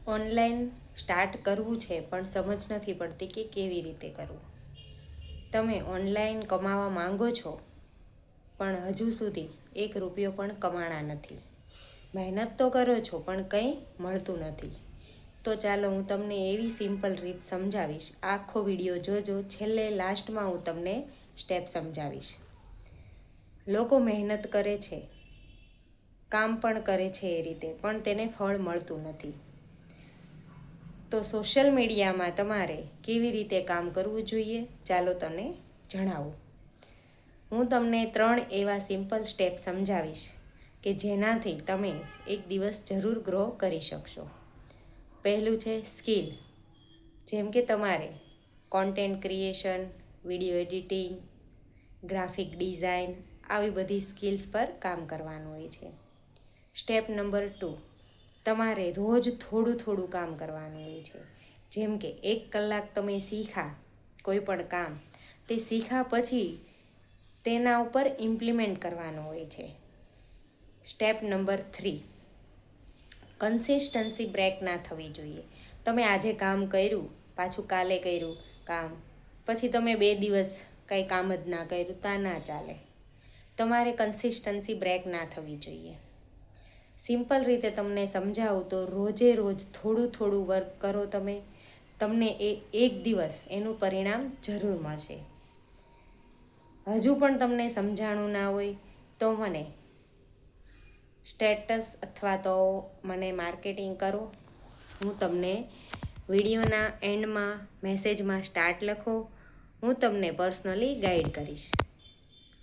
Online start કરવું છે પણ સમજ નથી પડતી કે કેવી રીતે કરવું. તમે ઓનલાઈન કમાવા માંગો છો પણ હજુ સુધી 1 રૂપિયો પણ કમાણા નથી. મહેનત તો કરો છો પણ કંઈ મળતું નથી. તો ચાલો હું તમને એવી સિમ્પલ રીત સમજાવીશ. આખો વિડીયો જોજો, છેલ્લે લાસ્ટમાં હું તમને સ્ટેપ સમજાવીશ. લોકો મહેનત કરે છે, કામ પણ કરે છે એ રીતે, પણ તેને ફળ મળતું નથી. તો સોશિયલ મીડિયામાં તમારે કેવી રીતે કામ કરવું જોઈએ ચાલો તમને જણાવું. હું તમને 3 એવા સિમ્પલ સ્ટેપ સમજાવીશ કે જેનાથી તમે એક દિવસ જરૂર ગ્રો કરી શકશો. પહેલું છે સ્કિલ. જેમ કે તમારે content creation, video editing, graphic design આવી બધી સ્કિલ્સ પર કામ કરવાનું હોય છે. સ્ટેપ નંબર 2, તમારે રોજ થોડું કામ કરવાનું હોય છે. જેમ કે 1 કલાક તમે શીખા કોઈ પણ કામ, તે શીખા પછી તેના ઉપર ઇમ્પ્લિમેન્ટ કરવાનું હોય છે. સ્ટેપ નંબર 3, કન્સિસ્ટન્સી બ્રેક ના થવી જોઈએ. તમે આજે કામ કર્યું, પાછું કાલે કર્યું કામ, પછી તમે 2 દિવસ કંઈ કામ જ ના કર્યું, તા ના ચાલે. તમારે કન્સિસ્ટન્સી બ્રેક ના થવી જોઈએ. સિમ્પલ રીતે તમને સમજાવું તો રોજે રોજ થોડું વર્ક કરો તમે, તમને એ 1 દિવસ એનું પરિણામ જરૂર મળશે. હજુ પણ તમને સમજાણું ના હોય તો મને સ્ટેટસ અથવા તો મને માર્કેટિંગ કરો. હું તમને વિડીયોના એન્ડમાં મેસેજમાં સ્ટાર્ટ લખો, હું તમને પર્સનલી ગાઈડ કરીશ.